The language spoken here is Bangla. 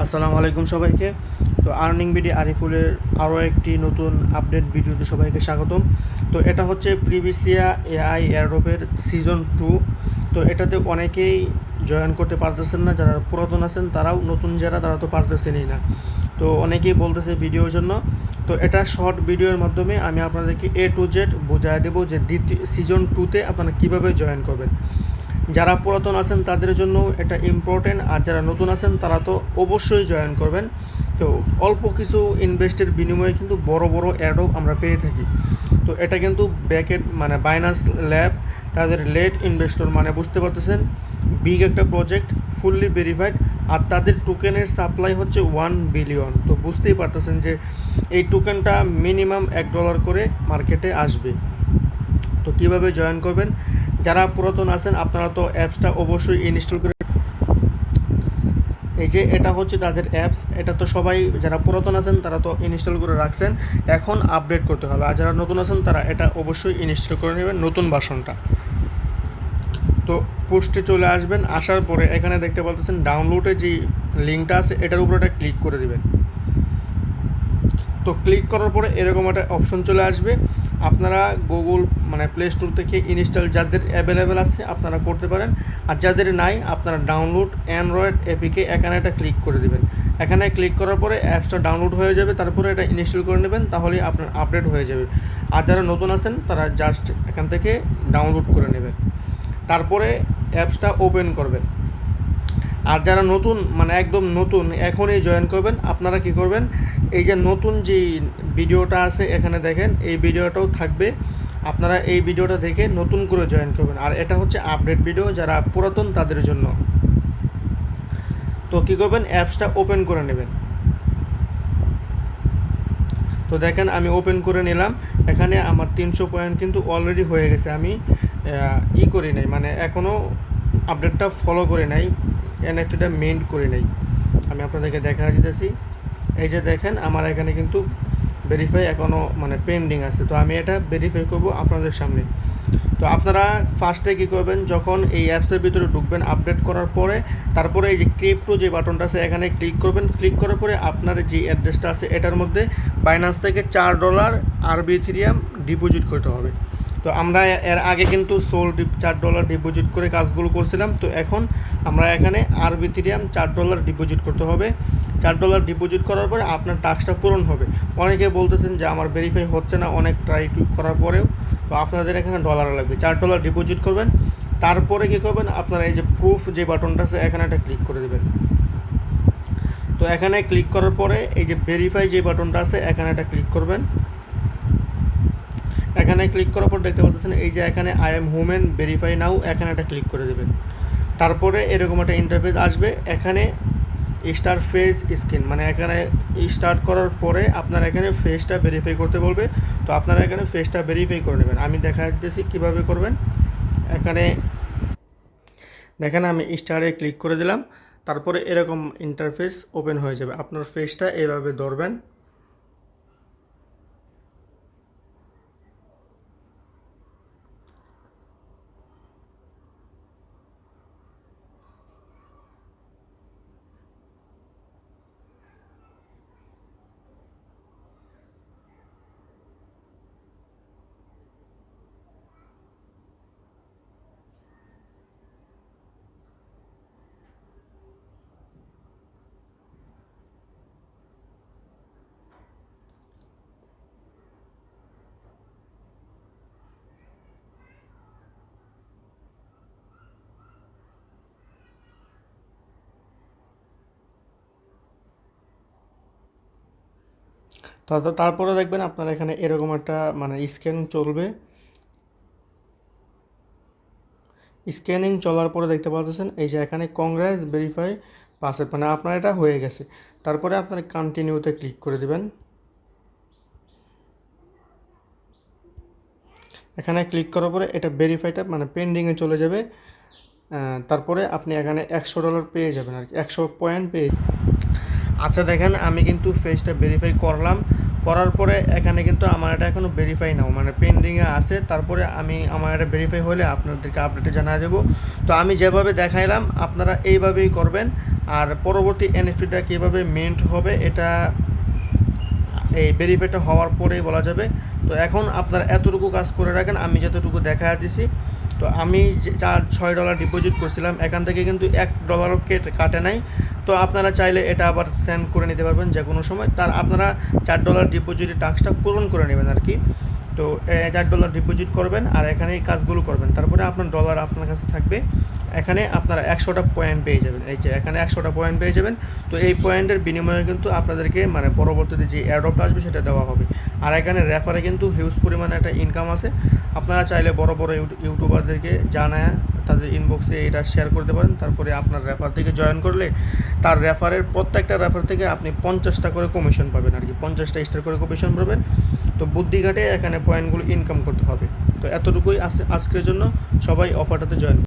আসসালামু আলাইকুম সবাইকে। তো আর্নিং বিডি আরিফুলের আরও একটি নতুন আপডেট ভিডিওতে সবাইকে স্বাগতম। তো এটা হচ্ছে প্রিভিসিয়া এআই এয়ারড্রপের সিজন 2। তো এটাতে অনেকেই জয়েন করতে পারতেছেন না, যারা পুরাতন আছেন তারাও, নতুন যারা তারা তো পারতেছেনই না। তো অনেকেই বলতেছে ভিডিওর জন্য। তো এটা শর্ট ভিডিওর মাধ্যমে আমি আপনাদেরকে A to Z বোঝায় দেবো যে সিজন 2তে আপনারা কীভাবে জয়েন করবেন। যারা পুরাতন আছেন তাদের জন্য এটা ইম্পর্টেন্ট, আর যারা নতুন আছেন তারা তো অবশ্যই জয়েন করবেন। তো অল্প কিছু ইনভেস্টের বিনিময়ে কিন্তু বড় বড় অ্যাডও আমরা পেয়ে থাকি। তো এটা কিন্তু ব্যাকেট মানে বাইনান্স ল্যাব, তাদের লেট ইনভেস্টর, মানে বুঝতে পারতেছেন বিগ একটা প্রজেক্ট, ফুললি ভেরিফাইড, আর তাদের টোকেনের সাপ্লাই হচ্ছে 1 বিলিয়ন। তো বুঝতেই পারতেছেন যে এই টোকেনটা মিনিমাম $1 করে মার্কেটে আসবে। তো কীভাবে জয়েন করবেন, যারা পুরাতন আছেন আপনারা তো অ্যাপসটা অবশ্যই ইনস্টল করে, এই যে এটা হচ্ছে তাদের অ্যাপস, এটা তো সবাই যারা পুরাতন আছেন তারা তো ইনস্টল করে রাখছেন, এখন আপডেট করতে হবে। আর যারা নতুন আছেন তারা এটা অবশ্যই ইনস্টল করে নেবেন, নতুন ভার্সনটা। তো পোস্টে চলে আসবেন, আসার পরে এখানে দেখতে পাচ্ছেন ডাউনলোডে যে লিঙ্কটা আছে এটার উপরে একটা ক্লিক করে দিবেন। তো ক্লিক করার পরে এরকম একটা অপশন চলে আসবে। আপনারা গুগল মানে প্লে স্টোর থেকে ইনস্টল যাদের অ্যাভেলেবেল আছে আপনারা করতে পারেন, আর যাদের নাই আপনারা ডাউনলোড অ্যান্ড্রয়েড এপিকে এখানে একটা ক্লিক করে দেবেন। এখানে ক্লিক করার পরে অ্যাপসটা ডাউনলোড হয়ে যাবে, তারপরে এটা ইনস্টল করে নেবেন, তাহলেই আপনার আপডেট হয়ে যাবে। আর যারা নতুন আছেন তারা জাস্ট এখান থেকে ডাউনলোড করে নেবেন, তারপরে অ্যাপসটা ওপেন করবেন। আর যারা নতুন মানে একদম নতুন এখনই জয়েন করবেন, আপনারা কি করবেন, এই যে নতুন যে ভিডিওটা আছে এখানে দেখেন, এই ভিডিওটাও থাকবে, আপনারা এই ভিডিওটা দেখে নতুন করে জয়েন করবেন। আর এটা হচ্ছে আপডেট ভিডিও, যারা পুরাতন তাদের জন্য। তো কী করবেন, অ্যাপসটা ওপেন করে নেবেন। তো দেখেন আমি ওপেন করে নিলাম, এখানে আমার 300 পয়েন্ট কিন্তু অলরেডি হয়ে গেছে। আমি করি নাই, মানে এখনও আপডেটটা ফলো করে নাই, এনএফটিটা মেইন করে নাই। আমি আপনাদেরকে দেখা দিতেছি, এই যে দেখেন আমার এখানে কিন্তু ভেরিফাই এখনও মানে পেন্ডিং আছে। তো আমি এটা ভেরিফাই করব আপনাদের সামনে। তো আপনারা ফার্স্টে কী করবেন, যখন এই অ্যাপসের ভিতরে ঢুকবেন আপডেট করার পরে, তারপরে এই যে ক্রিপ্টো যে বাটনটা আছে এখানে ক্লিক করবেন। ক্লিক করার পরে আপনার যে অ্যাড্রেসটা আছে এটার মধ্যে বাইন্যান্স থেকে $4 আরবি ইথেরিয়াম ডিপোজিট করতে হবে। তো আমরা এর আগে কিন্তু $4 ডিপোজিট করে কাজগুলো করছিলাম। তো এখন আমরা এখানে আরবি ইথেরিয়াম $4 ডিপোজিট করতে হবে। $4 ডিপোজিট করার পরে আপনার টাস্কটা পূরণ হবে। অনেকে বলতেছেন যে আমার ভেরিফাই হচ্ছে না, অনেক ট্রাই করার পরেও। তো আপনাদের এখানে ডলার লাগবে, $4 ডিপোজিট করবেন। তারপরে কী করবেন, আপনারা এই যে প্রুফ যে বাটনটা আছে এখানে একটা ক্লিক করে দেবেন। তো এখানে ক্লিক করার পরে এই যে ভেরিফাই যে বাটনটা আছে এখানে একটা ক্লিক করবেন। এখানে ক্লিক করার পর দেখতে পাচ্ছেন এই যে এখানে আই এম হিউম্যান ভেরিফাই নাও, এখানে একটা ক্লিক করে দেবেন। তারপরে এরকম একটা ইন্টারফেস আসবে, এখানে স্টার ফেস স্ক্রিন, মানে এখানে স্টার্ট করার পরে আপনার এখানে ফেসটা ভেরিফাই করতে বলবে। তো আপনারা এখানে ফেসটা ভেরিফাই করে নেবেন। আমি দেখা দিতেছি কীভাবে করবেন। এখানে দেখেন আমি স্টারে ক্লিক করে দিলাম, তারপরে এরকম ইন্টারফেস ওপেন হয়ে যাবে। আপনার ফেসটা এভাবে ধরবেন, তারপরে দেখবেন আপনার এখানে এরকম একটা মানে স্ক্যান চলবে। স্ক্যানিং চলার পরে দেখতে পাচ্ছেন এই যে এখানে কংগ্রেস ভেরিফাই পাসে, মানে আপনার এটা হয়ে গেছে। তারপরে আপনার কন্টিনিউতে ক্লিক করে দেবেন। এখানে ক্লিক করার পরে এটা ভেরিফাইটা মানে পেন্ডিংয়ে চলে যাবে। তারপরে আপনি এখানে $100 পেয়ে যাবেন, আর কি 100 পয়েন্ট পেয়ে। আচ্ছা দেখেন আমি কিন্তু ফেসটা ভেরিফাই করলাম, করার পরে এখানে কিন্তু আমার এটা এখনও ভেরিফাই নাও মানে পেন্ডিংয়ে আছে, তারপরে আমার এটা ভেরিফাই হলে আপনাদেরকে আপডেটে জানিয়ে দেবো। তো আমি যেভাবে দেখাইলাম আপনারা এইভাবেই করবেন। আর পরবর্তী এনএফটিটা কীভাবে মিন্ট হবে এটা এই ভেরিফাইটা হওয়ার পরেই বলা যাবে। তো এখন আপনারা এতটুকু কাজ করে রাখেন, আমি যতটুকু দেখা দিছি। তো আমি যে $6 ডিপোজিট করছিলাম, এখান থেকে কিন্তু $1 কাটে নাই। তো আপনারা চাইলে এটা আবার সেন্ড করে নিতে পারবেন যে কোনো সময়। আপনারা $4 ডিপোজিটের টাস্কটা পূরণ করে নেবেন আর কি। তো $4 ডিপোজিট করবেন আর এখানে এই কাজগুলো করবেন, তারপরে আপনার ডলার আপনার কাছে থাকবে। এখানে আপনারা 100টা পয়েন্ট পেয়ে যাবেন, এই যে এখানে 100টা পয়েন্ট পেয়ে যাবেন। তো এই পয়েন্টের বিনিময়ে কিন্তু আপনাদেরকে মানে পরবর্তীতে যে এয়ারড্রপটা আসবে সেটা দেওয়া হবে। আর এখানে রেফারে কিন্তু হিউজ পরিমাণে একটা ইনকাম আছে। আপনারা চাইলে বড় বড় ইউটিউবারদেরকে জানায় তাদের ইনবক্সে এটা শেয়ার করতে পারেন। তারপরে আপনার রেফার থেকে জয়েন করলে তার রেফারের প্রত্যেকটা রেফার থেকে আপনি 50টা করে কমিশন পাবেন আর কি, 50টা স্টার করে কমিশন পাবেন। তো বুদ্ধি ঘাটে এখানে পয়েন্টগুলো ইনকাম করতে হবে। তো এতটুকুই আজকের জন্য, সবাই অফারটাতে জয়েন